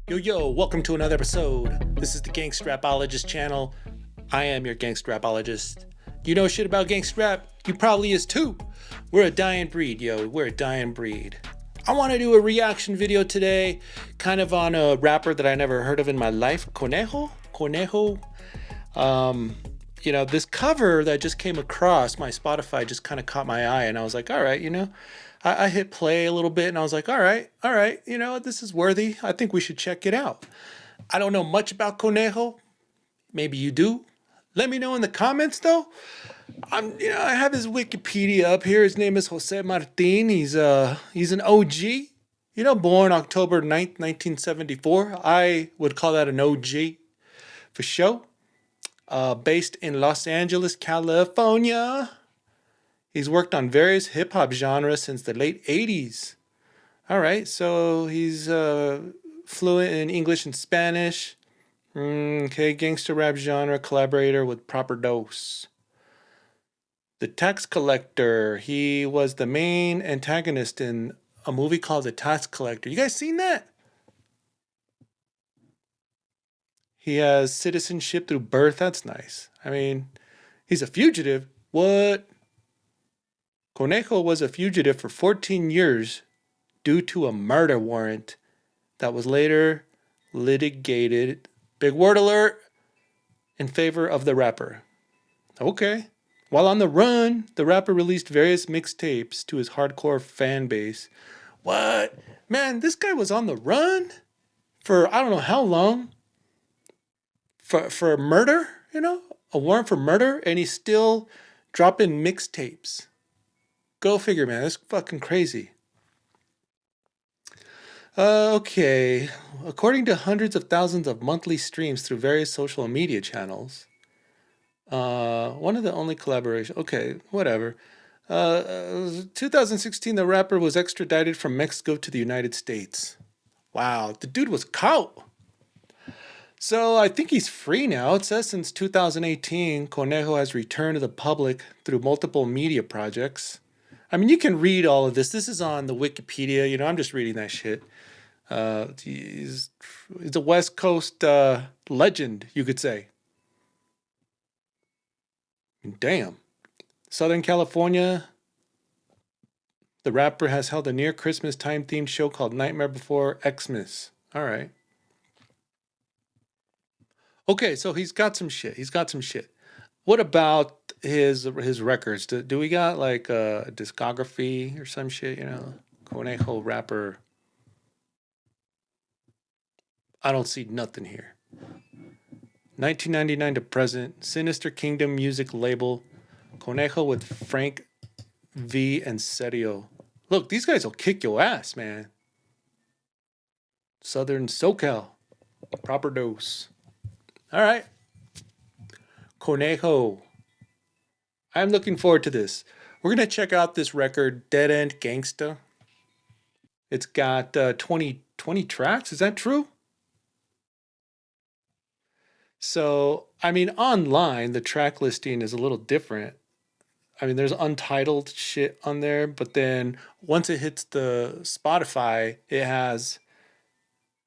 Yo, welcome to another episode. This is the Gangsta Rapologist channel. I am your Gangsta Rapologist. You know shit about gangsta rap? You probably is too. We're a dying breed, yo. We're a dying breed. I want to do a reaction video today, kind of on a rapper that I never heard of in my life, Conejo. This cover that just came across my Spotify just kind of caught my eye, and I was like, all right, I hit play a little bit, and I was like, all right, this is worthy. I think we should check it out. I don't know much about Conejo. Maybe you do. Let me know in the comments, though. I have his Wikipedia up here. His name is Jose Martin. He's an OG. Born October 9th, 1974. I would call that an OG for sure. Based in Los Angeles, California. He's worked on various hip hop genres since the late 80s. All right, so he's fluent in English and Spanish. Okay, gangster rap genre collaborator with Proper Dose. The Tax Collector. He was the main antagonist in a movie called The Tax Collector. You guys seen that? He has citizenship through birth. That's nice. I mean, he's a fugitive. What? Conejo was a fugitive for 14 years due to a murder warrant that was later litigated, big word alert, in favor of the rapper. Okay. While on the run, the rapper released various mixtapes to his hardcore fan base. What? Man, this guy was on the run for I don't know how long. For murder, a warrant for murder, and he's still dropping mixtapes. Go figure, man. That's fucking crazy. Okay. According to hundreds of thousands of monthly streams through various social media channels, one of the only collaboration. Okay, whatever. 2016, the rapper was extradited from Mexico to the United States. Wow, the dude was caught. So I think he's free now. It says since 2018, Conejo has returned to the public through multiple media projects. I mean, you can read all of this. This is on the Wikipedia. I'm just reading that shit. He's a West Coast legend, you could say. Damn. Southern California, the rapper has held a near Christmas time themed show called Nightmare Before Xmas. All right. Okay, so he's got some shit. What about his records? Do we got like a discography or some shit? Conejo rapper. I don't see nothing here. 1999 to present, Sinister Kingdom music label, Conejo with Frank V and Serio. Look, these guys will kick your ass, man. Southern SoCal, Proper Dose. All right. Conejo. I'm looking forward to this. We're going to check out this record, Dead End Gangster. It's got 20 tracks. Is that true? So, online, the track listing is a little different. There's untitled shit on there, but then once it hits the Spotify, it has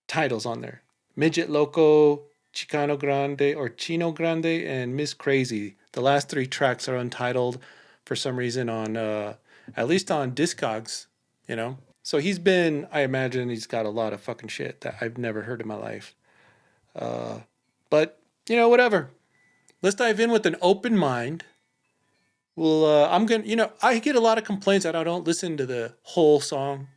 titles on there. Midget Loco, Chicano Grande or Chino Grande, and Miss Crazy. The last 3 tracks are untitled for some reason on, at least on Discogs, So I imagine he's got a lot of fucking shit that I've never heard in my life. But, whatever. Let's dive in with an open mind. Well, I get a lot of complaints that I don't listen to the whole song,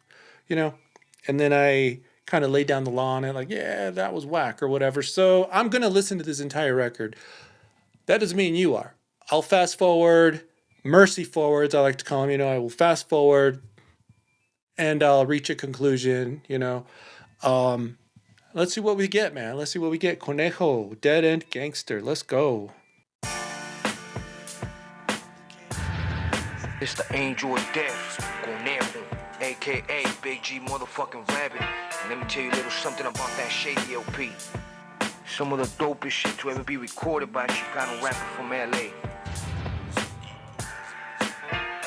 and then I kind of lay down the law on it, like, yeah, that was whack or whatever. So I'm going to listen to this entire record. That doesn't mean you are. I'll fast forward, mercy forwards, I like to call them, I will fast forward and I'll reach a conclusion, Let's see what we get, man. Let's see what we get. Conejo, Dead End Gangster. Let's go. It's the angel of death, Conejo, a.k.a. Big G motherfucking Rabbit. And let me tell you a little something about that shady LP. Some of the dopest shit to ever be recorded by a Chicano rapper from L.A.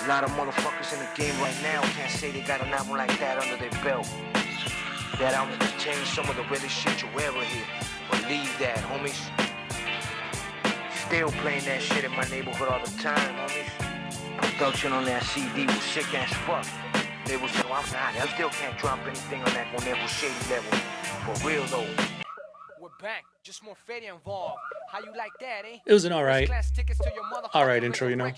A lot of motherfuckers in the game right now can't say they got an album like that under their belt. That album contains some of the realest shit you ever hear. Believe that, homies. Still playing that shit in my neighborhood all the time, homies. Production on that CD was sick as fuck. They was so I'm not. I still can't drop anything on that Conejo shady level. For real though. We're back. Just more Fetty involved. How you like that, eh? It was an alright intro, you know.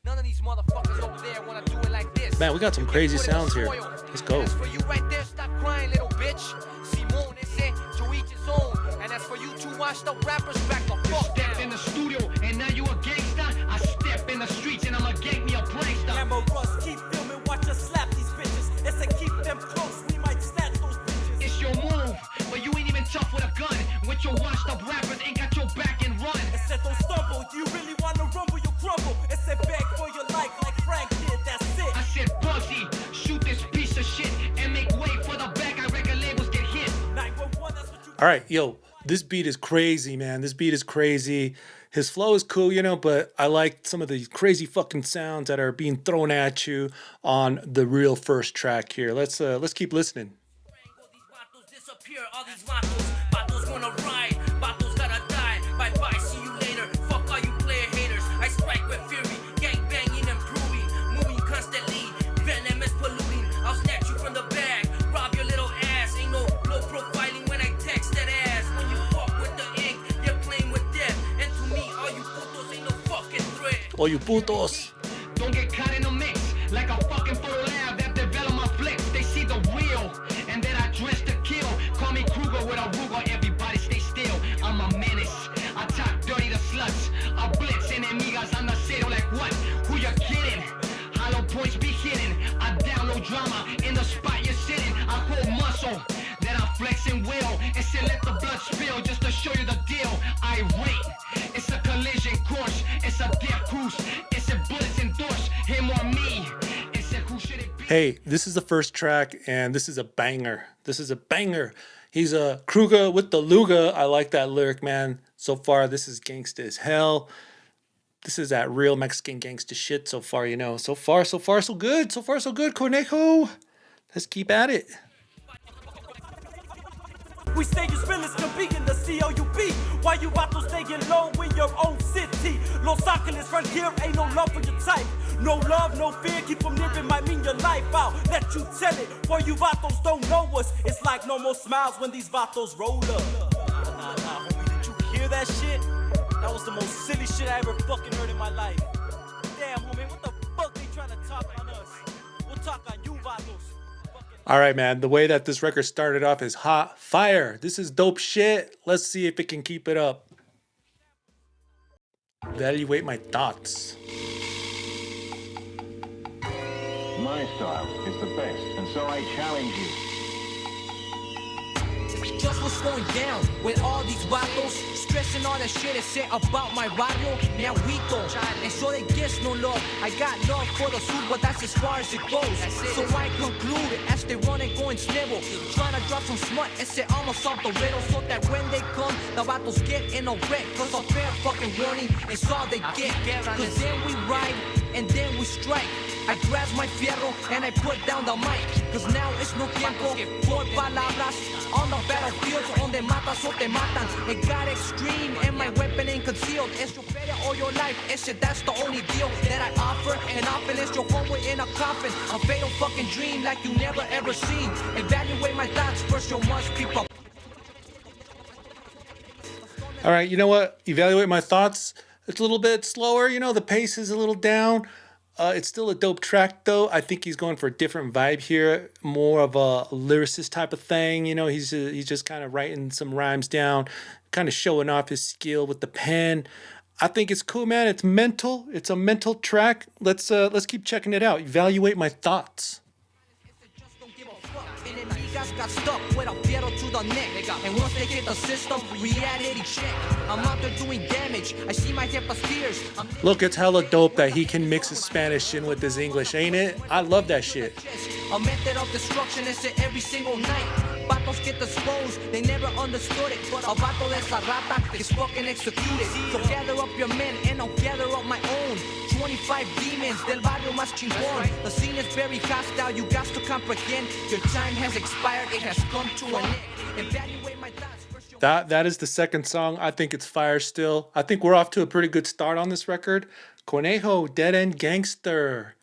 None of these motherfuckers over there wanna do it like this. Man, we got some crazy sounds here. Let's go. That's for you right there, stop crying, little bitch. Simone, they say to each his own. And that's for you two washed up rappers, back the fuck down. Step in the studio, and now you a gangsta. I step in the streets, and I'ma gang me a prankster. Lambo Russ, keep filming, watch us slap these bitches. It's a keep them close, we might snatch those bitches. It's your move, but you ain't even tough with a gun. With your washed up rappers, ain't got your back and run. It said don't stumble, you really wanna rumble, you crumble. It said beg for your life like Frank did, that's it. I said, Bugsy, shoot this piece of shit and make way for the back. I reckon labels get hit. 911, that's what you. All right, yo, this beat is crazy, man. This beat is crazy. His flow is cool, you know, but I like some of the crazy fucking sounds that are being thrown at you on the real first track here. Let's keep listening. All these vatos disappear, all these vatos wanna ride, vatos gotta die. Bye bye, see you later. Fuck all you player haters. I strike with fury, gang banging and proving, moving constantly. Venom is polluting. I'll snatch you from the bag, rob your little ass. Ain't no low profiling when I text that ass. When you fuck with the ink, you're playing with death. And to me, all you putos ain't no fucking threat. Oh, you putos. Don't get caught in the mix like a fucking photo lab that develop my flicks. They see the real, and then I dress to kill. Call me Kruger with a Ruger. Everybody stay still. I'm a menace. I talk dirty to sluts. I blitz enemigas on the cero like what? Who you kidding? Hollow points be hitting. I download drama in the spot you're sitting. I hold muscle that I flex and will. And say let the blood spill just to show you the deal. I rate. It's a collision course. It's a death cruise. It's a bullets endorse. Him or me. It's a who should it be? Hey, this is the first track, and this is a banger. This is a banger. He's a Kruger with the Luga. I like that lyric, man. So far, this is gangsta as hell. This is that real Mexican gangsta shit so far, you know. So far, so good. So far, so good, Conejo. Let's keep at it. We stay as real as can be in the COUB. Why you vatos staying low in your own city? Los Angeles right here, ain't no love for your type. No love, no fear, keep them near it might mean your life out. Let you tell it, for you vatos don't know us. It's like no more smiles when these vatos roll up. Nah, homie, did you hear that shit? That was the most silly shit I ever fucking heard in my life. Damn, homie, what the fuck they trying to talk on us? We'll talk on you vatos. All right, man. The way that this record started off is hot fire. This is dope shit. Let's see if it can keep it up. Evaluate my thoughts. My style is the best, and so I challenge you. Just what's going down with all these vatos, stressing all that shit is said about my barrio, now Wito. And so they guess no love. I got love for the suit, but that's as far as it goes. So I conclude as they run and go and snivel, trying to drop some smut and say almost solve the riddle, so that when they come, the vatos get in a wreck. Cause a fair fucking warning is all they get. Cause then we ride and then we strike. I grab my fierro and I put down the mic. Cause now it's no tiempo por palabras. On the battlefields donde matas o te matan. It got extreme and my weapon ain't concealed. Es your feria or your life. Ese, that's the only deal that I offer. And often it's your homeboy in a coffin. A fatal fucking dream like you never ever seen. Evaluate my thoughts first, you must keep up. All right, you know what? Evaluate my thoughts. It's a little bit slower, you know, the pace is a little down. It's still a dope track, though. I think he's going for a different vibe here, more of a lyricist type of thing. You know, he's just kind of writing some rhymes down, kind of showing off his skill with the pen. I think it's cool, man. It's mental. It's a mental track. Let's keep checking it out. Evaluate my thoughts. Got stuck with a fierro to the neck. And once they hit the system, reality check. I'm out there doing damage. I see my hip tears. Look, it's hella dope that he can mix his Spanish in with his English, ain't it? I love that shit. A method of destruction is it every single night. Vatos get disposed, they never understood it. But a vato es la rata is fucking executed. So gather up your men and I'll gather up my own. 25 demons del barrio más chingón. The scene is very hostile, you got to comprehend. Your time has expired, it has come to an end. Evaluate my thoughts first. That is the second song. I think it's fire still. I think we're off to a pretty good start on this record. Conejo, Dead End Gangster.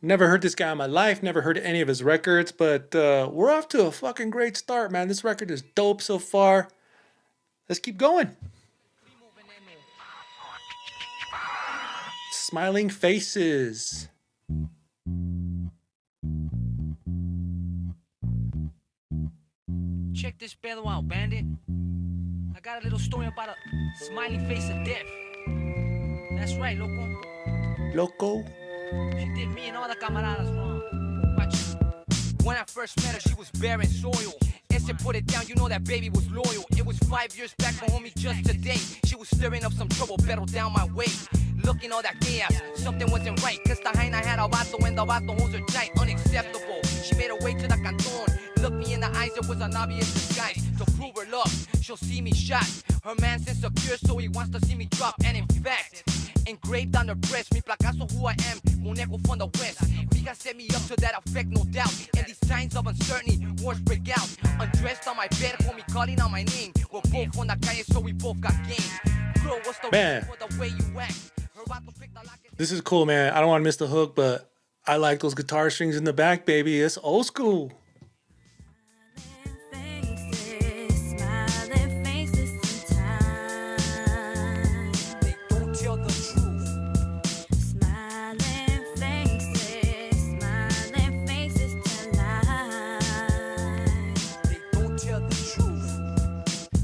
Never heard this guy in my life, never heard any of his records, but we're off to a fucking great start, man. This record is dope so far. Let's keep going. Smiling Faces. Check this pedo out, bandit. I got a little story about a smiling face of death. That's right, loco. Loco. She did me and all the camaradas wrong. Watch. When I first met her, she was barren soil. Ese put it down, you know that baby was loyal. It was 5 years back, my homie, just today. She was stirring up some trouble, pedal down my way. Looking all that chaos, something wasn't right. Cause the hyena had a vato and the vato holds her tight. Unacceptable. She made her way to the canton. Looked me in the eyes, it was an obvious disguise. To prove her love, she'll see me shot. Her man's insecure, so he wants to see me drop. And in fact, engraved on her breast, mi placazo who I am, Conejo from the west. Viga set me up to that effect, no doubt. In these times of uncertainty, wars break out. Undressed on my bed, homie calling on my name. We're both on the calle, so we both got game. Girl, what's the Man. reason for the way you act? Her vato picked the lock and- This is cool, man. I don't want to miss the hook, but I like those guitar strings in the back, baby. It's old school. They don't tell the truth. They don't tell the truth.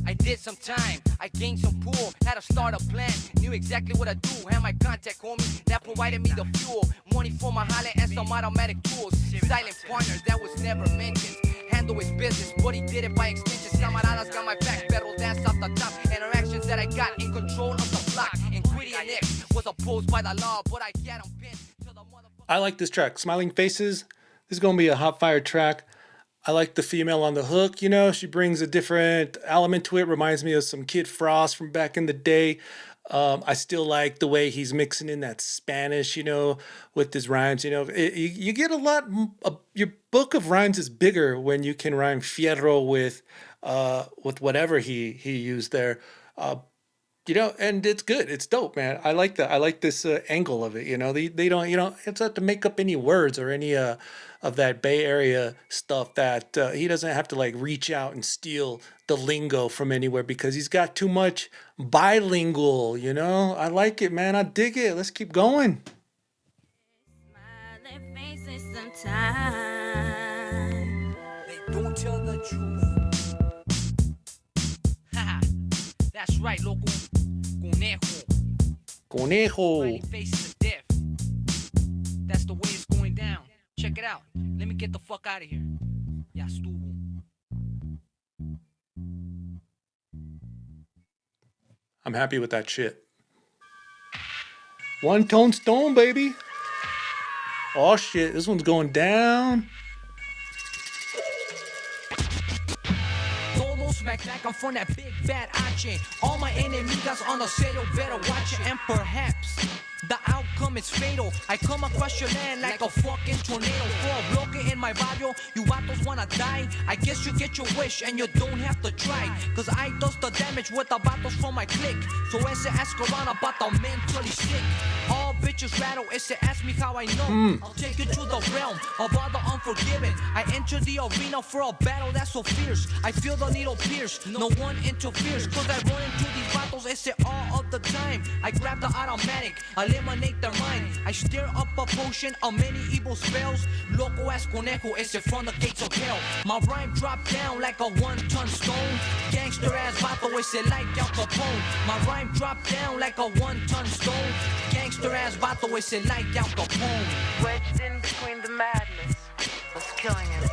I did some time, I gained some pool, had to start a plan, knew exactly what I do, had my contact homie that provided me the fuel, money for my jale and some automatic tools, silent partners that was never mentioned, handle his business, but he did it by extension, camaradas got my back, pedal dance off the top, interactions that I got in control of the flock, ingredient X was opposed by the law, but I had him pinned to the motherfucker. I like this track, Smiling Faces. This is going to be a hot fire track. I like the female on the hook, you know, she brings a different element to it, reminds me of some Kid Frost from back in the day. I still like the way he's mixing in that Spanish, you know, with his rhymes, you know. You get a lot, your book of rhymes is bigger when you can rhyme fierro with whatever he used there. You know, and it's good. It's dope, man. I like that. I like this angle of it. You know, they don't, you know, it's not to make up any words or any of that Bay Area stuff that he doesn't have to like reach out and steal the lingo from anywhere because he's got too much bilingual. You know, I like it, man. I dig it. Let's keep going. They don't tell the truth. Haha, that's right, loco. Conejo. Conejo. Smiling faces of death. That's the way it's going down. Check it out. Let me get the fuck out of here. Ya estuvo. I'm happy with that shit. One Tone Stone, baby. Oh shit, this one's going down. Todo smack back, I'm from that big fat ache. All my enemigas on the serio better watch it, and perhaps the outcome is fatal. I come across your land like a fucking tornado. For a bloque in my barrio, you vatos wanna die. I guess you get your wish and you don't have to try. Cause I does the damage with the vatos from my clique. So ese ask around about the mentally sick. All bitches rattle, ese ask me how I know. I'll take you to the realm of all the unforgiven. I enter the arena for a battle that's so fierce. I feel the needle pierce, no one interferes. Cause I run into these vatos, ese all of the time. I grab the automatic, eliminate their mind. I stir up a potion of many evil spells. Loco as Conejo, ese from the gates of hell. My rhyme drop down like a 1-ton stone. Gangster ass vato, ese like Al Capone. My rhyme drop down like a 1-ton stone. Gangster ass vato, ese like Al Capone. Wedged in between the madness was killing him.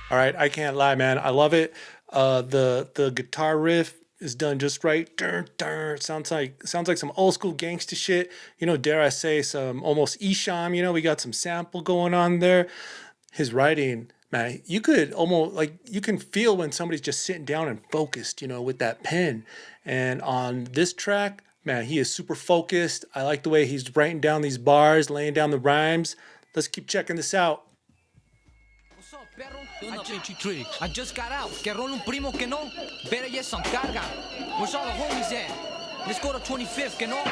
All right, I can't lie, man. I love it. The guitar riff is done just right. Dun, dun. Sounds like some old school gangsta shit. You know, dare I say some almost Esham. You know, we got some sample going on there. His writing, man, you could almost like you can feel when somebody's just sitting down and focused. You know, with that pen. And on this track, Man, he is super focused. I like the way he's writing down these bars, laying down the rhymes. Let's keep checking this out. What's up, perro? I just got out. Que role un primo que no. Better yes, some carga. Where's all the homies at? Let's go to 25th, que no.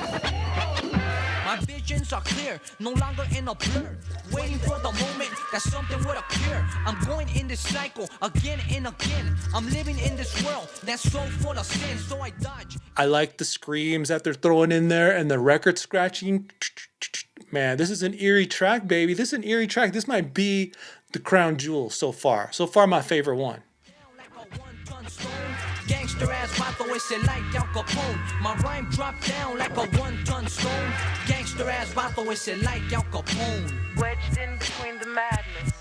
My visions are clear, no longer in a blur. Waiting for the moment that something would appear. I'm going in this cycle again and again. I'm living in this world that's so full of sin, so I dodge. I like the screams that they're throwing in there and the record scratching. Man, this is an eerie track, baby. This is an eerie track. This might be the crown jewel so far. So far, my favorite one. Gangster ass vato ese like Al Capone. My rhyme dropped down like a 1-ton stone. Gangster ass vato ese like Al Capone. Wedged in between the madness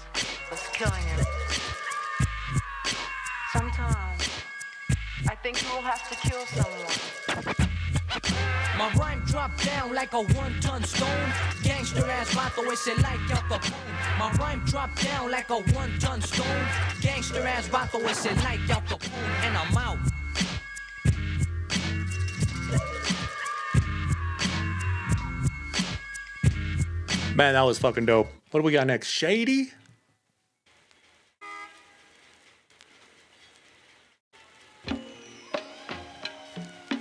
was killing him. Sometimes I think you will have to kill someone. My rhyme dropped down like a 1-ton stone. Gangster ass vato ese like Al Capone. My rhyme dropped down like a 1-ton stone. Gangster ass vato ese like Al Capone. And I'm out. Man, that was fucking dope. What do we got next? Shady?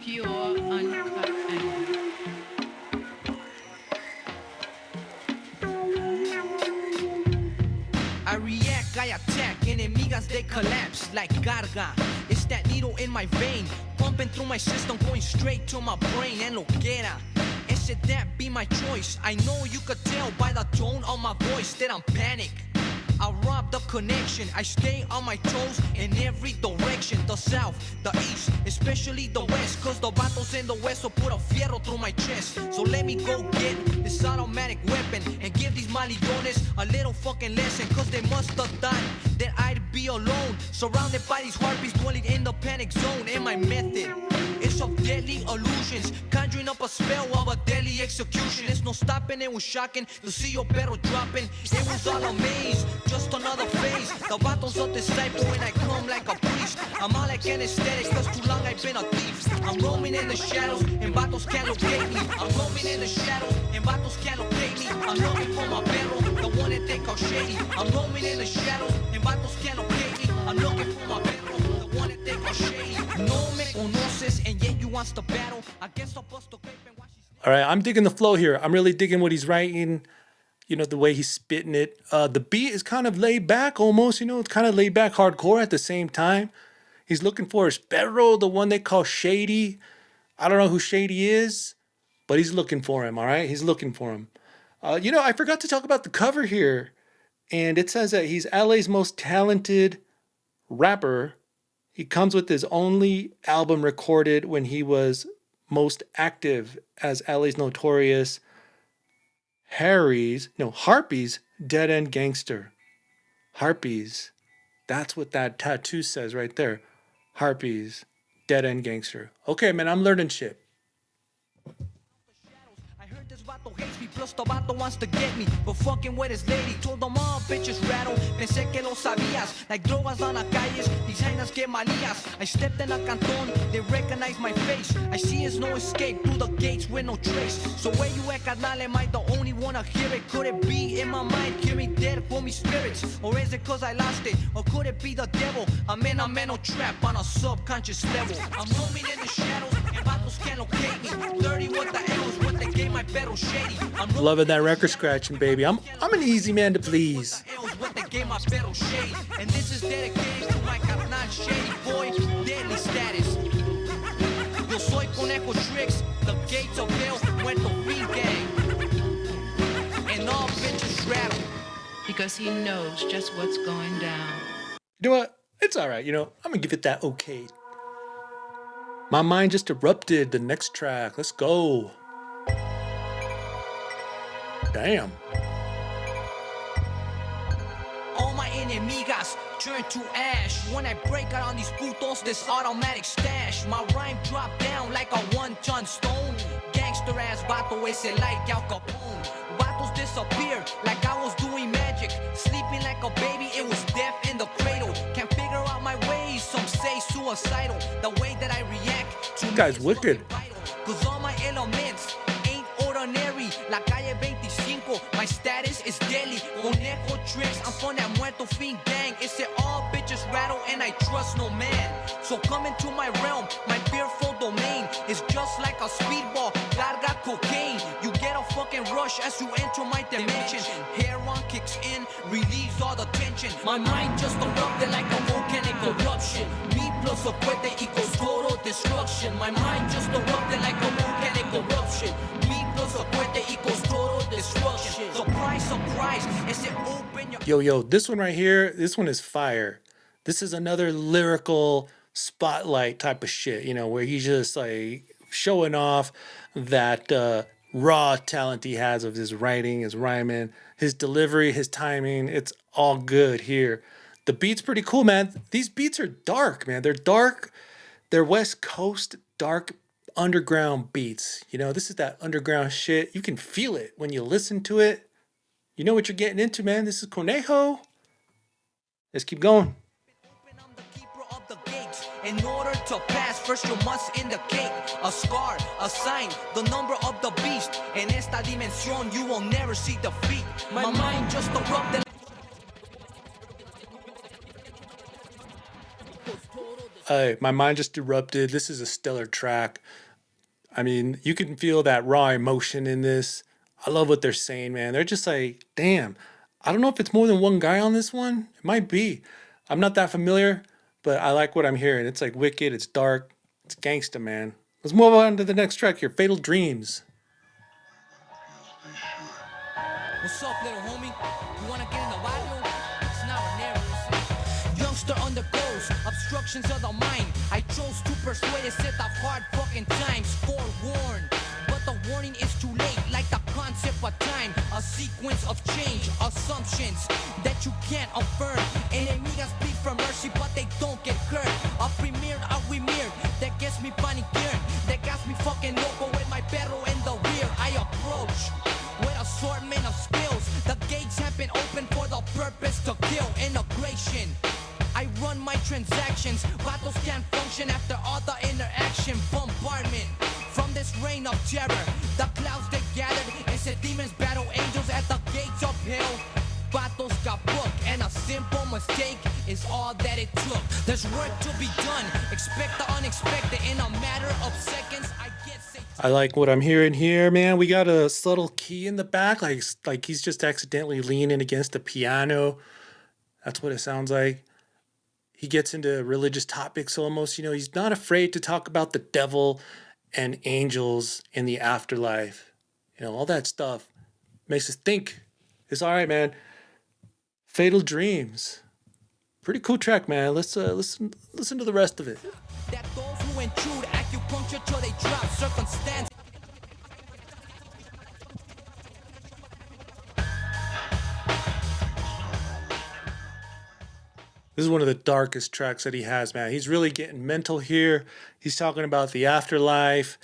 Pure, uncut anger. I react, I attack, enemigas they collapse like carga. It's that needle in my vein, pumping through my system, going straight to my brain. And lo quiera, and should that be my choice? I know you could tell by the tone of my voice that I'm panicked. I rob the connection, I stay on my toes in every direction. The south, the east, especially the west. Cause the vatos in the west will put a fierro through my chest. So let me go get this automatic weapon and give these malillones a little fucking lesson. Cause they must have thought that I'd be alone, surrounded by these harpies dwelling in the panic zone. And my method is of deadly illusions, conjuring up a spell of a deadly execution. It's no stopping, it was shocking to see your perro dropping. It was all a maze, just another phase. The battles of disciple when I come like a priest. I'm all like anesthetics, cause too long I've been a thief. I'm roaming in the shadows, and battles can't locate me. I'm roaming in the shadows, and battles can't locate me. I'm looking for my perro, the one that they call shady. I'm roaming in the shadows, and battles can't locate me. I'm looking for my perro, the one that they call shady. No me conoces, and yet you wants to battle. I guess I'll bust the grape and watch you. All right, I'm digging the flow here. I'm really digging what he's writing. You know, the way he's spitting it. The beat is kind of laid back almost, you know, it's kind of laid back hardcore at the same time. He's looking for his perro, the one they call Shady. I don't know who Shady is, but he's looking for him, all right? He's looking for him. You know, I forgot to talk about the cover here. And it says that he's LA's most talented rapper. He comes with his only album recorded when he was most active as LA's notorious Harpies, Dead End Gangster. Harpies. That's what that tattoo says right there. Harpies, Dead End Gangster. Okay, man, I'm learning shit. I heard this vato hates me, plus the vato wants to get me. But fucking with his lady, told them all bitches rattle. Pensé que lo sabías, like drogas on the calles, these hainas get manías. I stepped in a canton, they recognize my face. I see there's no escape through the gates with no trace. So where you at, carnal? Am I the only one to hear it? Could it be in my mind, hearing dead for me spirits? Or is it cause I lost it? Or could it be the devil? I'm in a mental trap on a subconscious level. I'm roaming in the shadows, and vatos can't locate me. Dirty what the hell is what they gave my perro shady. I'm Loving that record scratching, baby. I'm an easy man to please. what they gave my perro shady. And this is dedicated to my carnal shady boy, deadly status. Yo soy Conejo tricks, the gates of hell, Puerto Rican gang. And all bitches rattle. Because he knows just what's going down. You know what? It's all right. You know, I'm going to give it that okay. My mind just erupted. The next track. Let's go. Damn. All my enemigas turn to ash when I break out on these putos, this automatic stash. My rhyme drop down like a 1-ton stone. Gangster ass vato ese like Al Capone. Vatos disappear like I was doing magic. Sleeping like a baby, it was death in the cradle. Can't figure out my ways, some say suicidal. The way that I react to This guy's wicked. Cause all my tricks. I'm from that Muerto Fiend gang. It said all bitches rattle and I trust no man. So come into my realm, my fearful domain is just like a speedball, carga cocaine. You get a fucking rush as you enter my dimension. Heroin kicks in, relieves all the tension. My mind just erupted like a volcanic eruption. Me plus a fuerte equals total destruction. My mind just erupted like a volcanic eruption. Me plus a fuerte equals total destruction. Surprise, surprise, as it open your... Yo, this one right here, this one is fire. This is another lyrical spotlight type of shit, where he's just like showing off that raw talent he has of his writing, his rhyming, his delivery, his timing. It's all good here. The beat's pretty cool, man. These beats are dark, man. They're dark. They're West Coast dark underground beats. This is that underground shit. You can feel it when you listen to it. You know what you're getting into, man. This is Conejo. Let's keep going. I'm the keeper of the gates. In order to pass, first you must indicate a scar, a sign, the number of the beast. En esta dimensión, you will never see defeat. My mind just erupted. My mind just erupted. This is a stellar track. I mean, you can feel that raw emotion in this. I love what they're saying, man. They're just like, damn. I don't know if it's more than one guy on this one. It might be. I'm not that familiar, but I like what I'm hearing. It's like wicked. It's dark. It's gangsta, man. Let's move on to the next track here. Fatal Dreams. What's up, little homie? You wanna get in the barrio? It's not ordinary. Youngster undergoes obstructions of the mind. I chose to persuade it, set up hard fucking times. Forewarned, but the warning is too late. Like the concept of time, a sequence of change, assumptions that you can't affirm. Enemigas plead for mercy, but they don't get hurt. A premiered, a remirred, that gets me panicking. That got me fucking loco with my perro in the rear. I approach with assortment of skills. The gates have been opened for the purpose to kill. Integration, I run my transactions. Battles can't function after all the interaction. Bombardment from this reign of terror. The clouds they gathered and said demons battle angels at the gates of hell. Battles got booked and a simple mistake is all that it took. There's work to be done. Expect the unexpected in a matter of seconds. I like what I'm hearing here, man. We got a subtle key in the back, like he's just accidentally leaning against the piano. That's what it sounds like. He gets into religious topics almost. He's not afraid to talk about the devil and angels in the afterlife. All that stuff makes us think. It's all right, man. Fatal Dreams. Pretty cool track, man. Let's listen to the rest of it. That those who intrude acupuncture till they drop circumstance. This is one of the darkest tracks that he has, man. He's really getting mental here. He's talking about the afterlife.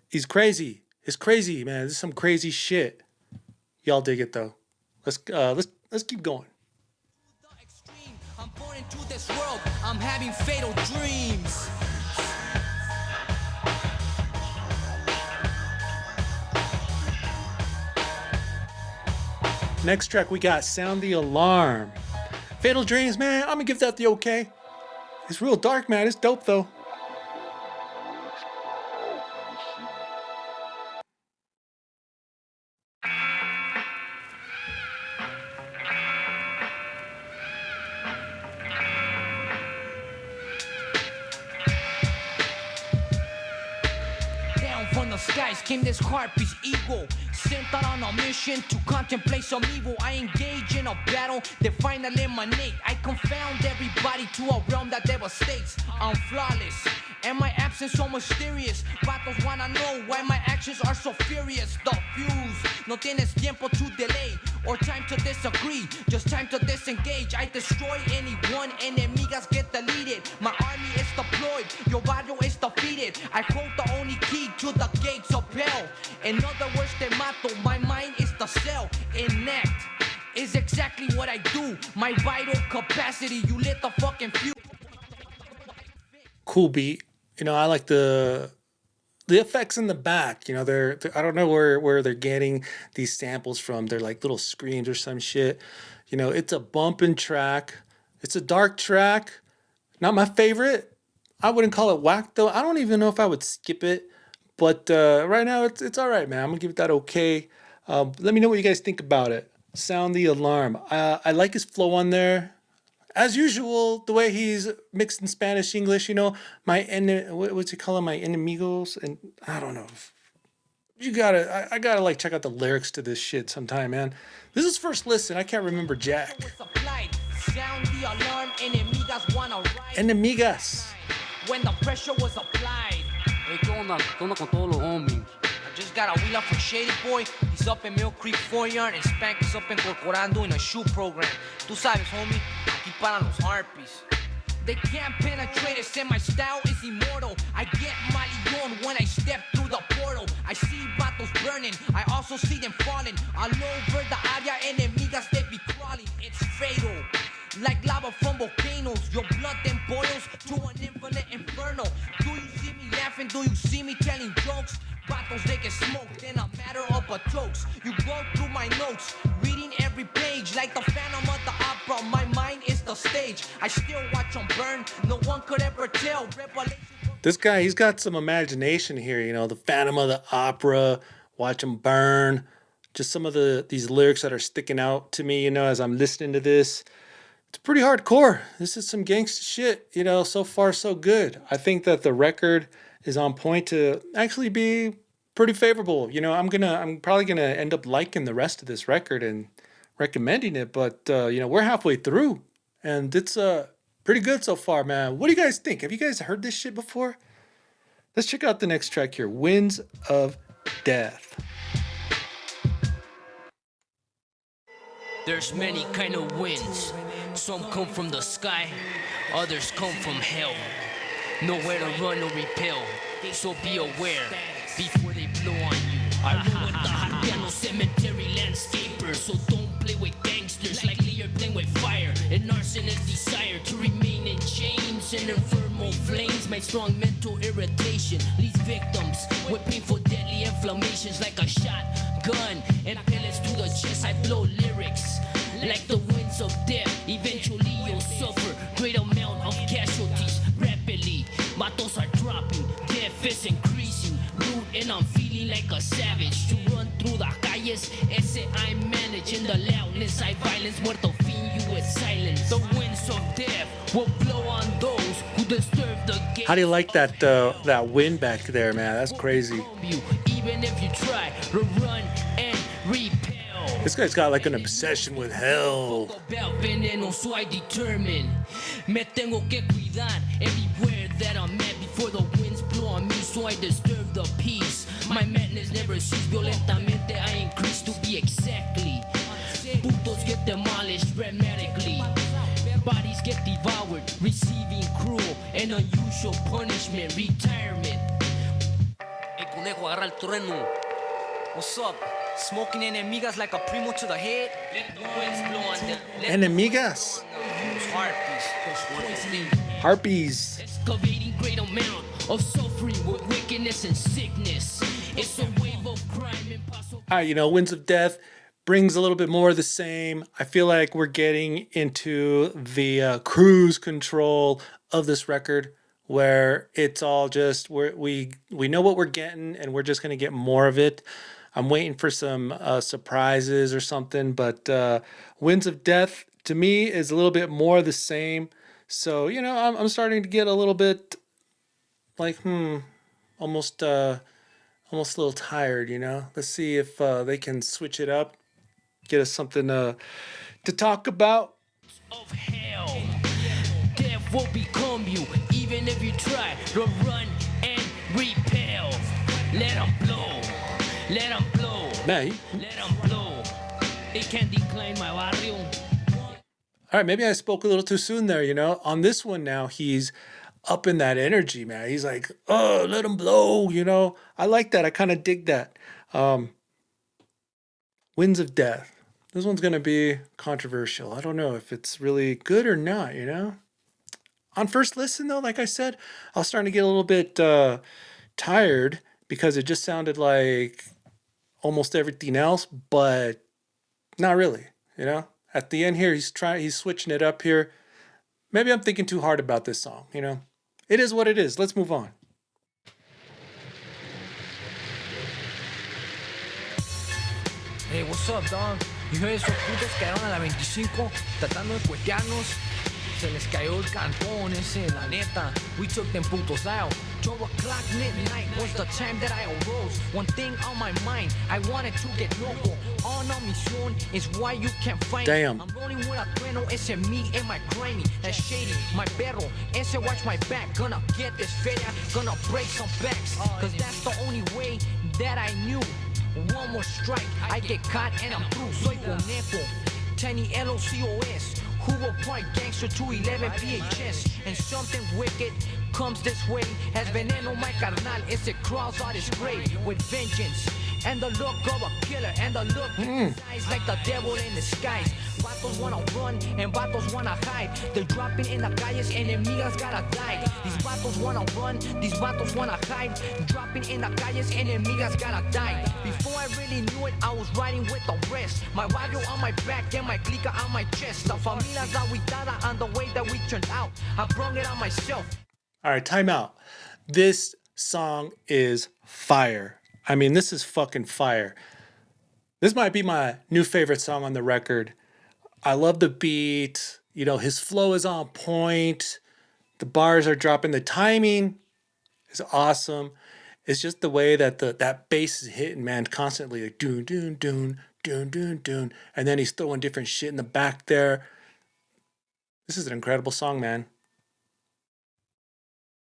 He's crazy. It's crazy, man. This is some crazy shit. Y'all dig it though. Let's keep going. I'm born into this world. I'm having fatal dreams. Next track we got Sound the Alarm. Fatal Dreams, man. I'm gonna give that the okay. It's real dark, man. It's dope though. From the skies came this harpy's ego, sent out on a mission to contemplate some evil. I engage in a battle that finally emanate. I confound everybody to a realm that devastates. I'm flawless, and my absence so mysterious. Vatos wanna know why my actions are so furious. The fuse, no tienes tiempo to delay or time to disagree, just time to disengage. I destroy anyone, enemigas get deleted. My army is deployed, your barrio is defeated. I hold the only key to the gates of hell. In other words, te mato, my mind is the cell. Enact is exactly what I do. My vital capacity, you lit the fucking fuse. Cool beat. I like the effects in the back. They're I don't know where they're getting these samples from. They're like little screams or some shit. You know, it's a bumping track. It's a dark track. Not my favorite. I wouldn't call it whack though. I don't even know if I would skip it. But right now, it's all right, man. I'm gonna give it that okay. Let me know what you guys think about it. Sound the alarm. I like his flow on there, as usual. The way he's mixed in Spanish, English. You know, what's he calling my enemigos? And I don't know. I gotta like check out the lyrics to this shit sometime, man. This is first listen. I can't remember Jack. Sound the alarm, enemigas wanna ride. Enemigas. When the pressure was applied. Hey, ¿qué onda? ¿Qué onda con todos los homies? I just got a wheel up from Shady Boy. He's up in Mill Creek 4-yard and Spank is up in Corcoran doing a shoe program. Tú sabes, homie, aquí para los harpies. They can't penetrate it, say my style is immortal. I get malion when I step through the portal. I see battles burning, I also see them falling. All over the area, enemigas, they be crawling. It's fatal. Like lava from volcanoes, your blood then boils to an infinite inferno. Do you see me laughing? Do you see me telling jokes? Battles they get smoked in a matter of a jokes. You go through my notes, reading every page like the Phantom of the Opera. My mind is the stage. I still watch them burn. No one could ever tell. This guy, he's got some imagination here. You know, the Phantom of the Opera. Watch them burn. Just some of these lyrics that are sticking out to me. You know, as I'm listening to this. It's pretty hardcore. This is some gangsta shit, you know, so far so good. I think that the record is on point to actually be pretty favorable. You know, I'm probably gonna end up liking the rest of this record and recommending it, but you know, we're halfway through and it's pretty good so far, man. What do you guys think? Have you guys heard this shit before? Let's check out the next track here, Winds of Death. There's many kind of winds. Some come from the sky, others come from hell. Nowhere to run or repel, so be aware before they blow on you. I roll with the Harpiano cemetery landscaper, so don't play with gangsters like you're playing with fire. An arsonist desire to remain in chains and infernal flames. My strong mental irritation leaves victims with painful deadly inflammations like a shotgun and pellets to the chest. I blow lyrics like the winds of death. Eventually you'll suffer great amount of casualties rapidly. Matos are dropping, death is increasing. Rude and I'm feeling like a savage. To run through the calles, ese I'm managing. The loudness I violence, muerto fin you with silence. The winds of death will blow on those who disturb the gate. How do you like that wind back there, man? That's crazy. Even if you try to run and repel. This guy's got like an obsession with hell. About veneno, so I determine. Me tengo que cuidar everywhere that I'm at before the winds blow on me, so I disturb the peace. My madness never ceases, violentamente I increase to be exactly. Putos get demolished dramatically. Bodies get devoured, receiving cruel and unusual punishment, retirement. Hey, Conejo, agarra el trueno. What's up? Smoking enemigas like a primo to the head. Let the winds blow on them. Enemigas. Harpies. Excavating great amount of suffering with wickedness and sickness. It's a wave of crime impossible. All right, you know, Winds of Death brings a little bit more of the same. I feel like we're getting into the cruise control of this record, where it's all just we know what we're getting, and we're just gonna get more of it. I'm waiting for some surprises or something, but Winds of Death to me is a little bit more the same. So you know, I'm starting to get a little bit like almost a little tired. You know, let's see if they can switch it up, get us something to talk about. Of hell, death will become you, even if you try to run and repel. Let them blow, let them blow, Man, let them blow. They can't decline my barrio. all right, maybe I spoke a little too soon there. You know, on this one now he's up in that energy, man. He's like, oh, let him blow. You know, I like that. I kind of dig that. Winds of Death. This one's going to be controversial. I don't know if it's really good or not, you know? On first listen, though, like I said, I was starting to get a little bit tired because it just sounded like almost everything else, but not really, you know? At the end here, he's switching it up here. Maybe I'm thinking too hard about this song, you know? It is what it is. Let's move on. Hey, what's up, dog? You heard esos putos quedaron a la 25 tratando de cuetearnos. Se les cayó el cantón ese, la neta. We took them putos out. 12 o'clock midnight was the time that I arose. One thing on my mind, I wanted to get loco. On a mission is why you can't find Damn. me. I'm rolling with a trueno, ese me and my grimy. That shady, my perro, ese watch my back. Gonna get this feria, gonna break some backs. Cause that's the only way that I knew. One more strike, I get caught and I'm through. Soy Conejo, Tiny LOCOS. Hugo Park Gangster 211 PHS. And something wicked comes this way. As veneno my carnal, ese crawls out his grave with vengeance. And the look of a killer, and the look in his eyes like the devil in disguise. Vatos wanna run and vatos wanna hide. They're dropping in the calles, enemigas gotta die. These vatos wanna run, these vatos wanna hide. Dropping in the calles, enemigas gotta die. Before I really knew it, I was riding with the rest. My barrio on my back and my clica on my chest. La familia's aguitada on the way that we turned out. I brung it on myself. All right, time out. This song is fire. I mean, this is fucking fire. This might be my new favorite song on the record. I love the beat. You know, his flow is on point. The bars are dropping. The timing is awesome. It's just the way that that bass is hitting, man, constantly. Like, doon, doon, doon, doon, doon, doon. And then he's throwing different shit in the back there. This is an incredible song, man.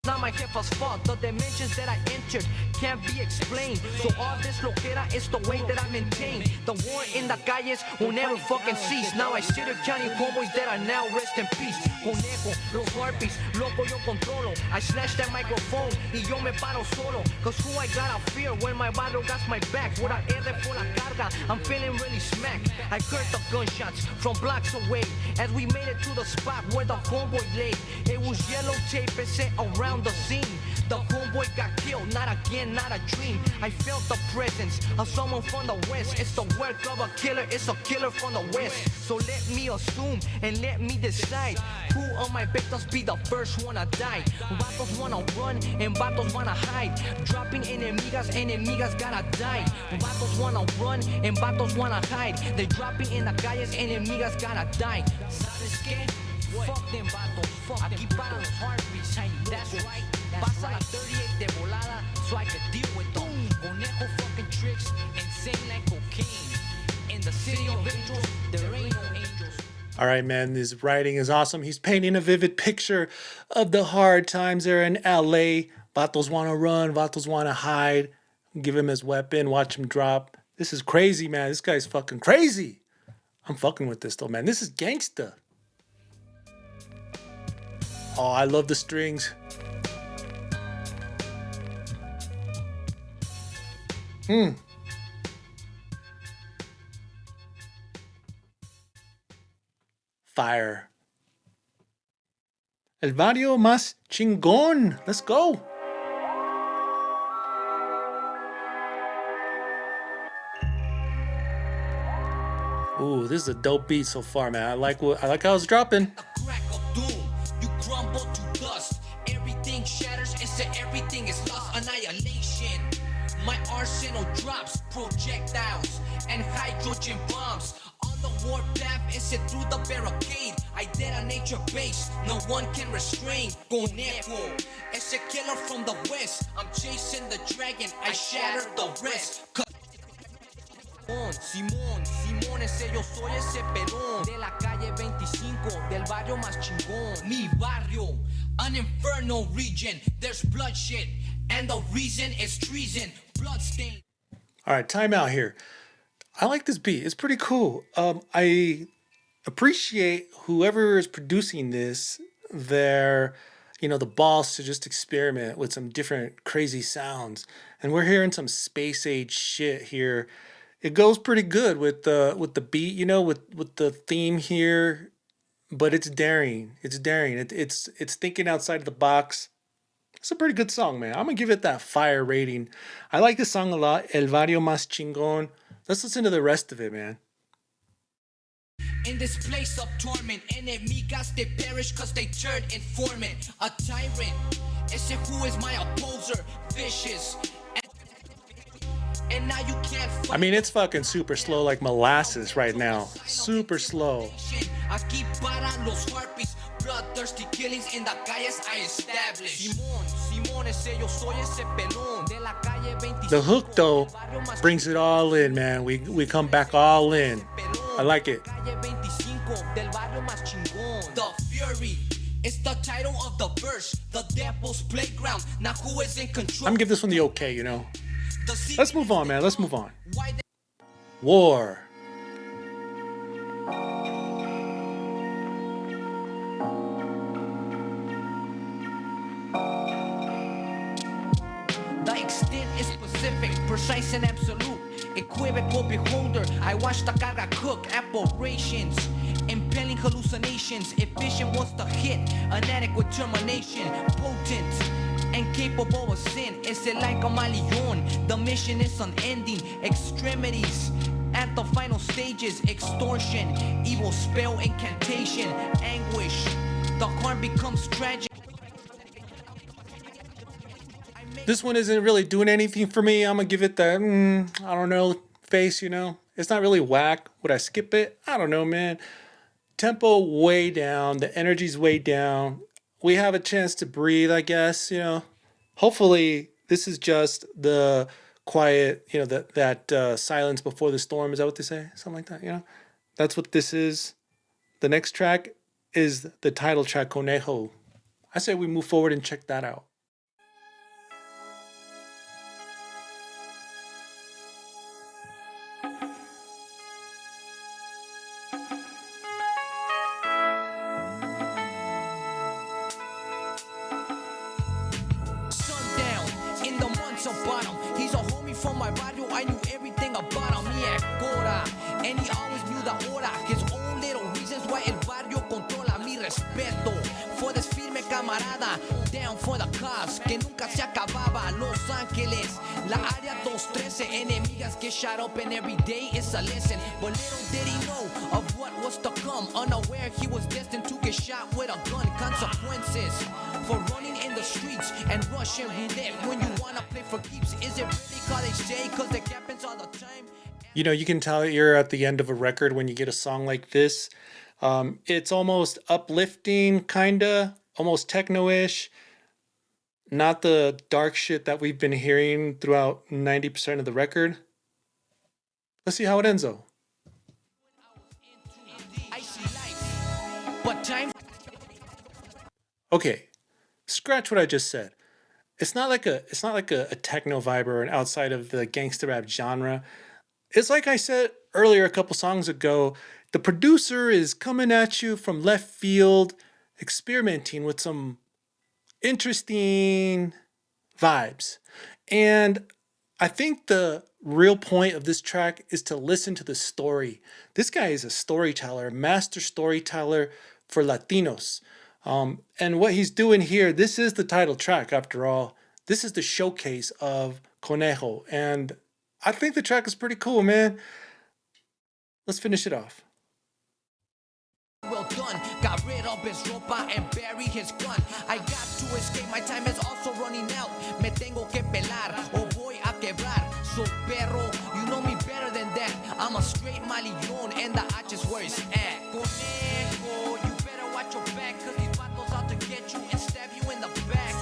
Not my jefa's fault, the dimensions that I entered can't be explained. So all this loquera is the way that I maintain. The war in the calles will never fucking cease. Now I sit here counting homeboys that are now rest in peace. Conejo, los harpies, loco yo controlo. I slash that microphone y yo me paro solo. Cause who I gotta fear when my barrio got my back. With a R for la carga, I'm feeling really smacked. I heard the gunshots from blocks away as we made it to the spot where the homeboy lay. It was yellow tape set around the scene. The homeboy got killed, not again, not a dream. I felt the presence of someone from the west. It's the work of a killer, it's a killer from the west. So let me assume and let me decide who of my victims be the first one to die. Vatos wanna run and vatos wanna hide. Dropping enemigas, enemigas gotta die. Vatos wanna run and vatos wanna hide. They dropping in the calles, enemigas gotta die. ¿Sabes qué? Fuck them vatos, fuck them. Aquí para los heartbeats, that's right. Pasa la 38 de volada so I could deal with them. Conejo fucking tricks, insane like cocaine. In the city of angels, there ain't no angels. All right, man, his writing is awesome. He's painting a vivid picture of the hard times there in LA. Vatos want to run, vatos want to hide. Give him his weapon, watch him drop. This is crazy, man. This guy's fucking crazy. I'm fucking with this, though, man. This is gangsta. Oh, I love the strings. Fire. El barrio más chingón. Let's go. Ooh, this is a dope beat so far, man. I like how it's dropping. A crack of doom, you crumble to dust. Everything shatters and say everything is lost. Annihilation. My arsenal drops projectiles and hydrogen bombs. On the warpath, is it through the barricade? I detonate your base, no one can restrain. Conejo, it's a killer from the west. I'm chasing the dragon, I shatter the rest. Simón, ese yo soy ese pelón. De la calle 25, del barrio más chingón. Mi barrio, an inferno region. There's bloodshed, and the reason is treason. Bloodstain. All right, time out here. I like this beat. It's pretty cool. I appreciate whoever is producing this, the balls to just experiment with some different crazy sounds. And we're hearing some space age shit here. It goes pretty good with the beat, with the theme here, but it's daring. It's daring. It's thinking outside of the box. It's a pretty good song, man. I'm gonna give it that fire rating. I like this song a lot. El barrio más chingón. Let's listen to the rest of it, man. In this place of torment, enemigas they perish cause they turn informant. A tyrant, ese who is my opposer, vicious. And now you can't fight. I mean, it's fucking super slow like molasses right now. Super slow. Aquí paran los harpies, bloodthirsty killings in the calles I established. Simón, ese yo soy ese pelón de la calle 25. The hook though brings it all in, man. We come back all in. I like it. The Fury. It's the title of the verse, the devil's playground. Now who is in control? I'm gonna give this one the okay, you know. Let's move on, man. Let's move on. War. The extent is specific, precise and absolute. Equivocal beholder, I watch the carga cook operations. Impelling hallucinations, efficient wants to hit, an adequate termination, potent and capable of sin. It's like a malion, the mission is unending, extremities at the final stages, extortion, evil spell, incantation, anguish, the harm becomes tragic. This one isn't really doing anything for me. I'm gonna give it the, I don't know, face, you know. It's not really whack. Would I skip it? I don't know, man. Tempo way down. The energy's way down. We have a chance to breathe, I guess, you know. Hopefully, this is just the quiet, you know, that silence before the storm. Is that what they say? Something like that, you know? That's what this is. The next track is the title track, Conejo. I say we move forward and check that out. From my barrio, I knew everything about him, yeah, Cora. And he always knew the hora. His own little reasons why el barrio controla mi respeto. For this firme camarada, down for the cause, que nunca se acababa. Los Ángeles, la área 213, enemigas get shot up and every day is a lesson. But little did he know of what was to come. Unaware he was destined to get shot with a gun. Consequences for running in the streets and rushing roulette when you wanna play for keeps. Is it really cause they say cause it happens all the time? You know, you can tell you're at the end of a record when you get a song like this. It's almost uplifting, kinda, almost techno-ish. Not the dark shit that we've been hearing throughout 90% of the record. Let's see how it ends though. Okay, scratch what I just said. It's not like a techno vibe or an outside of the gangster rap genre. It's like I said earlier a couple songs ago, the producer is coming at you from left field, experimenting with some interesting vibes. And I think the real point of this track is to listen to the story. This guy is a storyteller, a master storyteller for Latinos. And what he's doing here, this is the title track after all. This is the showcase of Conejo. And I think the track is pretty cool, man. Let's finish it off. Well done, got rid of his ropa and bury his gun. I got to escape, my time is also running out. Me tengo que pelar o voy a quebrar. So perro, you know me better than that. I'm a straight malion and the H is where it's at. Conejo, you better watch your back, cause these vatos out to get you and stab you in the back.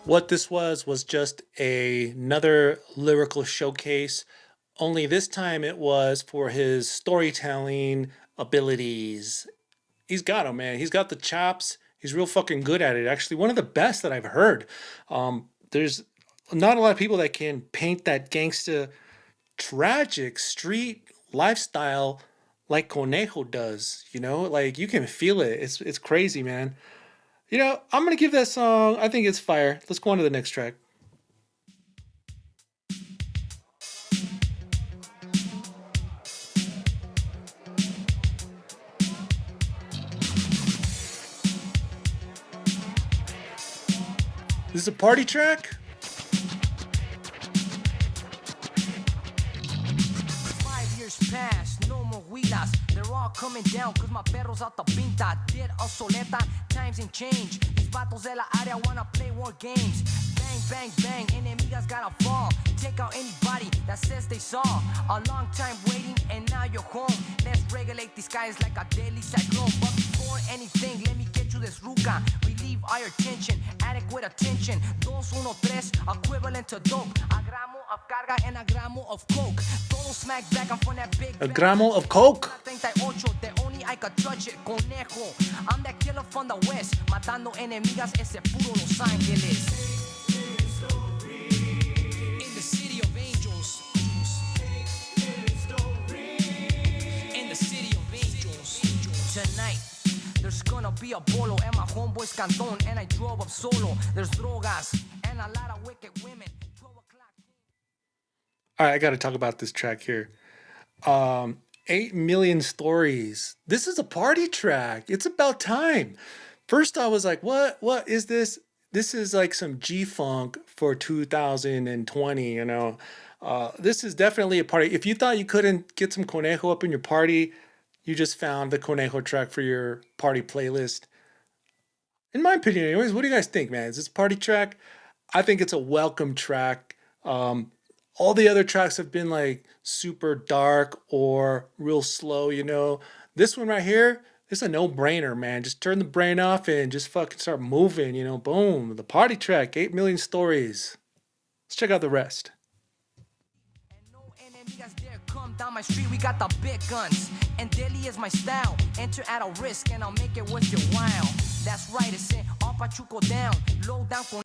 What this was just another lyrical showcase. Only this time it was for his storytelling abilities. He's got them, man. He's got the chops. He's real fucking good at it. Actually, one of the best that I've heard. There's not a lot of people that can paint that gangsta, tragic street lifestyle like Conejo does. You know, like you can feel it. It's crazy, man. You know, I'm gonna give that song. I think it's fire. Let's go on to the next track. This is a party track? all coming down, cause my perros out the pinta. Did a soleta, times ain't change. These vatos de la área wanna play war games. Bang, bang, bang, enemigas gotta fall. Take out anybody that says they saw. A long time waiting, and now you're home. Let's regulate these guys like a deadly cyclone. But before anything, let me get you this ruca. Relieve our tension, adequate attention. 213, equivalent to dope. A gramo of carga and a gramo of coke. Todo smack back, I'm from that big. A gramo of coke. 38, the only I could touch it, Conejo. I'm that killer from the west, matando enemigas, ese puro Los Ángeles. In the city of angels. In the city of angels. Tonight, there's gonna be a bolo at my homeboy's canton, and I drove up solo. There's drogas and a lot of wicked women. 12 o'clock. All right, I got to talk about this track here. 8 Million Stories. This is a party track. It's about time. First, I was like, what is this? This is like some G-Funk for 2020, you know. This is definitely a party. If you thought you couldn't get some Conejo up in your party, you just found the Conejo track for your party playlist. In my opinion, anyways, what do you guys think, man? Is this a party track? I think it's a welcome track. All the other tracks have been like super dark or real slow, you know. This one right here, it's a no-brainer, man. Just turn the brain off and just fucking start moving, you know. Boom. The party track, 8 Million Stories. Let's check out the rest. Come down my street, we got the big guns. And daily is my style. Enter at a risk and I'll make it worth your while. That's right, it's in all Pachuco down. Low down con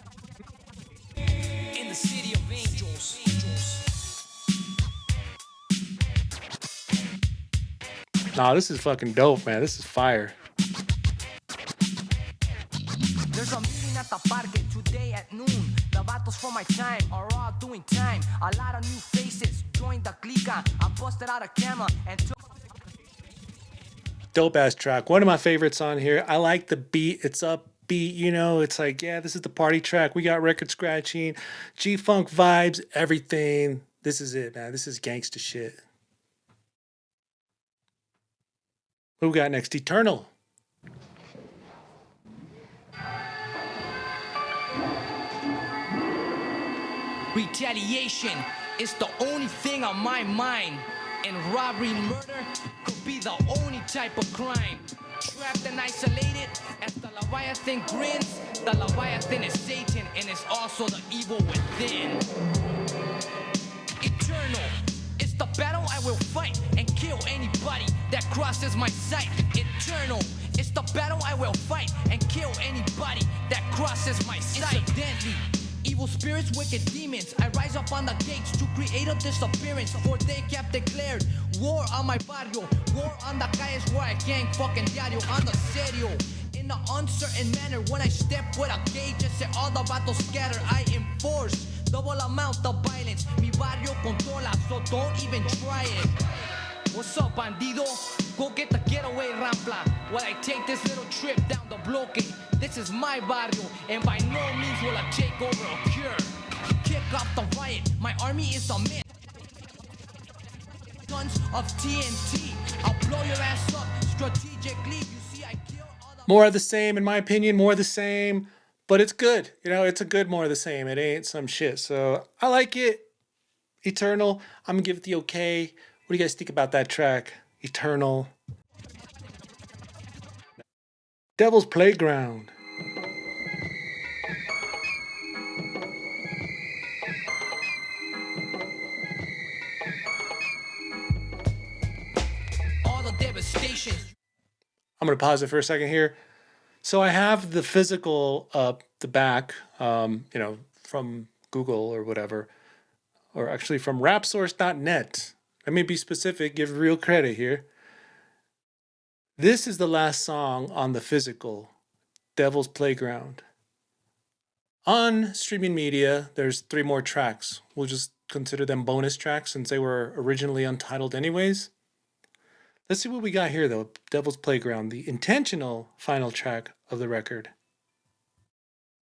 in the city of angels. Nah, this is fucking dope, man. This is fire. There's a meeting at the parque today at noon. The vatos for my time are all doing time. A lot of new faces join the clica. I busted out a camera and took. Dope ass track. One of my favorites on here. I like the beat. It's upbeat, you know. It's like, yeah, this is the party track. We got record scratching, G-Funk vibes, everything. This is it, man. This is gangsta shit. Who we got next? Eternal. Retaliation is the only thing on my mind. And robbery and murder could be the only type of crime. Trapped and isolated, as the Leviathan grins, the Leviathan is Satan and is also the evil within. Eternal, it's the battle I will fight and kill anybody that crosses my sight. Eternal, it's the battle I will fight and kill anybody that crosses my sight. Incidentally, evil spirits, wicked demons, I rise up on the gates to create a disappearance. For they kept declared war on my barrio, war on the calles where I gang fucking diario, on the serio. In an uncertain manner, when I step with a gauge, I say all the vatos scatter. I enforce double amount of violence. Mi barrio controla, so don't even try it. What's up, bandido? Go get the getaway rampla while I take this little trip down the bloque. This is my barrio, and by no means will I take over a cure. Kick off the riot, my army is a myth. Tons of TNT, I'll blow your ass up strategically. You see, I kill all the. More of the same, in my opinion, more of the same. But it's good. You know, it's a good more of the same. It ain't some shit. So I like it. Eternal. I'm going to give it the okay. What do you guys think about that track? Eternal. Devil's Playground. All the devastation. I'm going to pause it for a second here. So I have the physical up the back, you know, from Google or whatever, or actually from rapsource.net. Let me be specific, give real credit here. This is the last song on the physical, Devil's Playground. On streaming media, there's 3 more tracks. We'll just consider them bonus tracks since they were originally untitled anyways. Let's see what we got here though. Devil's Playground, the intentional final track of the record.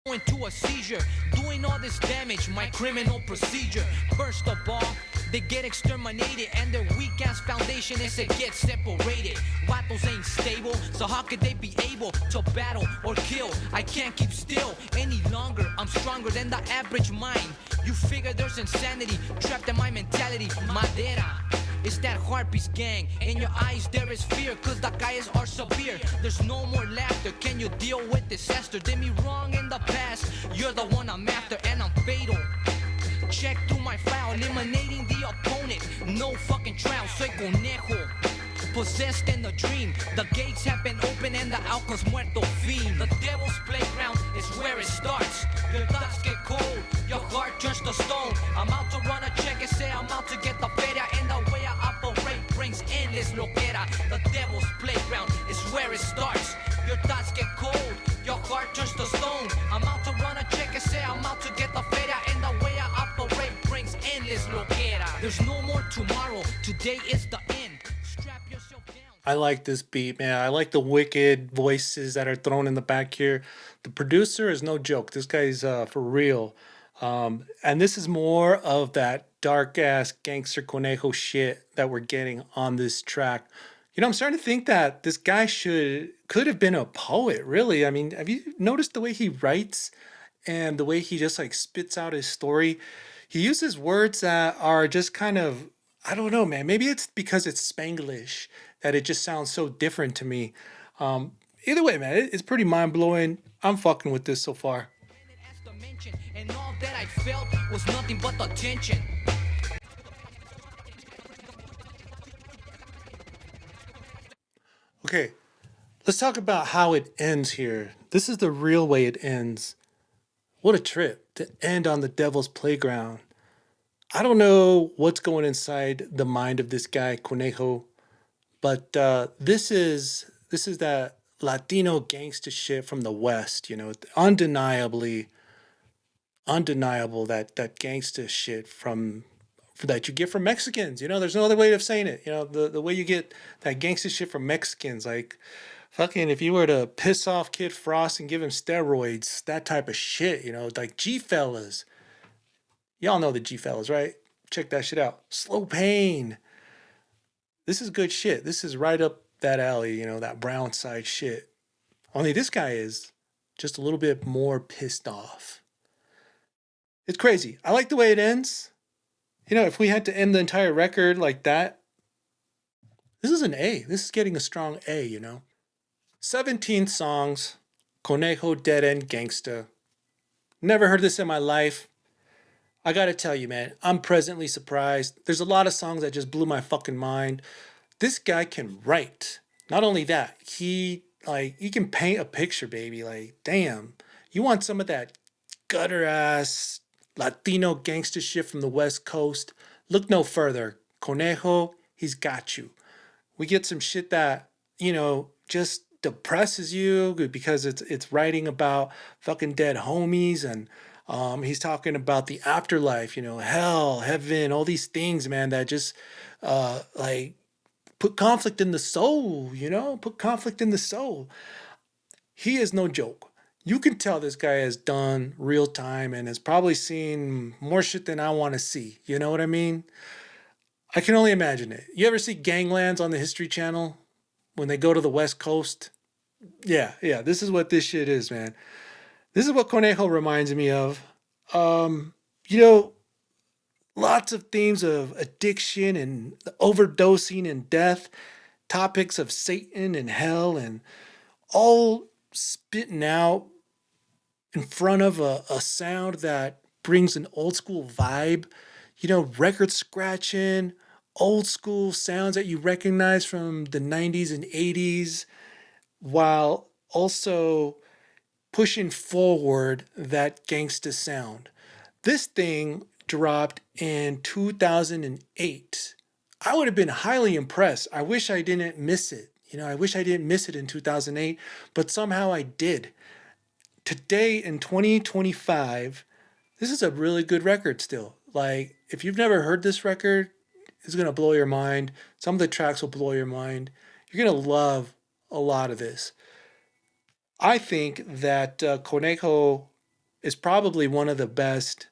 Into a seizure, doing all this damage, my criminal procedure. First of all, they get exterminated, and their weak ass foundation is to get separated. Vatos ain't stable, so how could they be able to battle or kill? I can't keep still any longer. I'm stronger than the average mind. You figure there's insanity trapped in my mentality. Madera. It's that harpies gang. In your eyes there is fear, cause the guys are severe. There's no more laughter. Can you deal with disaster? Did me wrong in the past. You're the one I'm after, and I'm fatal. Check through my file, eliminating the opponent. No fucking trial, soy Conejo. Possessed in the dream. The gates have been opened and the outcome's muerto fin. The devil's playground is where it starts. Your thoughts get cold, your heart turns to stone. I'm out to run a check and say I'm out to get the feria. And the way I operate brings endless loquera. The devil's playground is where it starts. Your thoughts get cold, your heart turns to stone. I'm out to run a check and say I'm out to get the feria. And the way I operate brings endless loquera. There's no more tomorrow, today is the end. Strap yourself down. I like this beat, man. I like the wicked voices that are thrown in the back here. The producer is no joke. This guy's for real. And this is more of that dark ass gangster Conejo shit that we're getting on this track. You know, I'm starting to think that this guy could have been a poet, really. I mean, have you noticed the way he writes and the way he just like spits out his story? He uses words that are just kind of, I don't know, man. Maybe it's because it's Spanglish that it just sounds so different to me. Either way, man, it's pretty mind blowing. I'm fucking with this so far. And all that I felt was nothing but the tension. Okay, let's talk about how it ends here. This is the real way it ends. What a trip to end on the devil's playground. I don't know what's going inside the mind of this guy Conejo, but this is that Latino gangsta shit from the West. You know, undeniable that gangsta shit from that you get from Mexicans. You know, there's no other way of saying it. You know, the way you get that gangsta shit from Mexicans, like fucking if you were to piss off Kid Frost and give him steroids, that type of shit. You know, like G fellas. Y'all know the G fellas, right? Check that shit out. Slow Pain. This is good shit. This is right up that alley. You know, that brown side shit. Only this guy is just a little bit more pissed off. It's crazy. I like the way it ends. You know, if we had to end the entire record like that, this is an A. This is getting a strong A, you know. 17 songs. Conejo, Dead End Gangsta. Never heard this in my life. I gotta tell you, man, I'm presently surprised. There's a lot of songs that just blew my fucking mind. This guy can write. Not only that, he can paint a picture, baby. Like, damn. You want some of that gutter ass Latino gangster shit from the West Coast? Look no further. Conejo, he's got you. We get some shit that, you know, just depresses you because it's writing about fucking dead homies, and he's talking about the afterlife, you know, hell, heaven, all these things, man, that just like put conflict in the soul, you know, put conflict in the soul. He is no joke. You can tell this guy has done real time and has probably seen more shit than I want to see. You know what I mean? I can only imagine it. You ever see Ganglands on the History Channel when they go to the West Coast? Yeah. This is what this shit is, man. This is what Conejo reminds me of. You know, lots of themes of addiction and overdosing and death, topics of Satan and hell, and all spitting out in front of a sound that brings an old school vibe. You know, record scratching, old school sounds that you recognize from the 90s and 80s, while also pushing forward that gangsta sound. This thing dropped in 2008. I would have been highly impressed. I wish I didn't miss it. You know, I wish I didn't miss it in 2008, but somehow I did. Today in 2025, this is a really good record still. Like, if you've never heard this record, it's going to blow your mind. Some of the tracks will blow your mind. You're going to love a lot of this. I think that Conejo is probably one of the best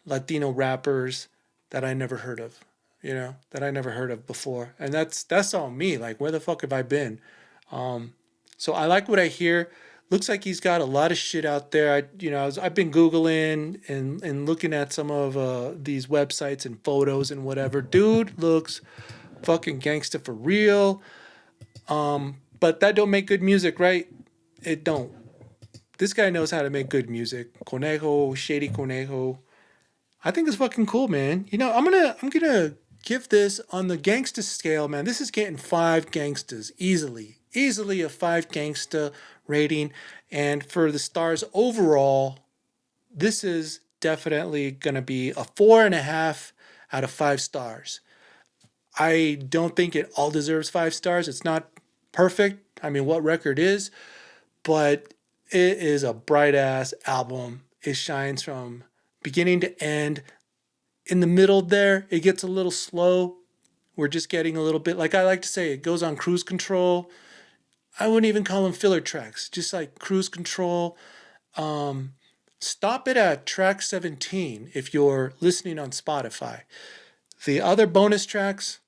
Latino rappers that I never heard of. you know, that I never heard of before. And that's on me. Like, where the fuck have I been? So I like what I hear. Looks like he's got a lot of shit out there. I've been Googling and looking at some of these websites and photos and whatever. Dude looks fucking gangsta for real. But that don't make good music, right? It don't. This guy knows how to make good music. Conejo, Shady Conejo. I think it's fucking cool, man. You know, I'm gonna give this on the gangsta scale, man. This is getting 5 gangstas easily a 5 gangsta rating. And for the stars overall, this is definitely gonna be a 4.5 out of 5 stars. I don't think it all deserves 5 stars. It's not perfect. I mean, what record is? But it is a bright ass album. It shines from beginning to end. In the middle there, it gets a little slow. We're just getting a little bit, like I like to say, it goes on cruise control. I wouldn't even call them filler tracks, just like cruise control. Stop it at track 17 if you're listening on Spotify. The other bonus tracks,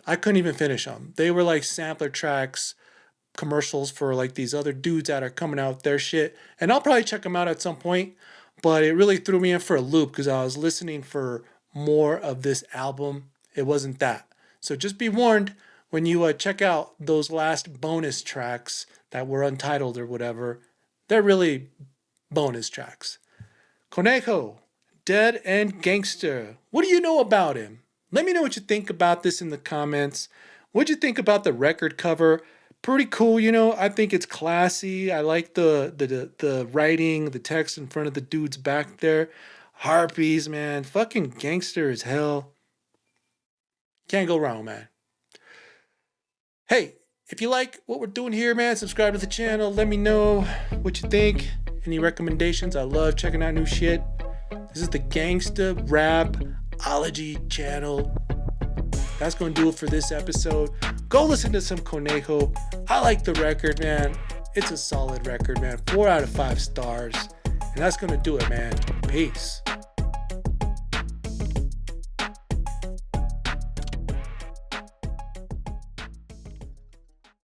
I couldn't even finish them. They were like sampler tracks, commercials for like these other dudes that are coming out with their shit. And I'll probably check them out at some point, but it really threw me in for a loop because I was listening for more of this album. It wasn't that. So just be warned when you check out those last bonus tracks that were untitled or whatever. They're really bonus tracks. Conejo, Dead End Gangster. What do you know about him? Let me know what you think about this in the comments. What'd you think about the record cover? Pretty cool, you know. I think it's classy. I like the writing, the text in front of the dudes back there. Harpies, man. Fucking gangster as hell. Can't go wrong, man. Hey, if you like what we're doing here, man, subscribe to the channel. Let me know what you think. Any recommendations? I love checking out new shit. This is the Gangsta Rapology channel. That's going to do it for this episode. Go listen to some Conejo. I like the record, man. It's a solid record, man. 4 out of 5 stars. And that's going to do it, man. Peace.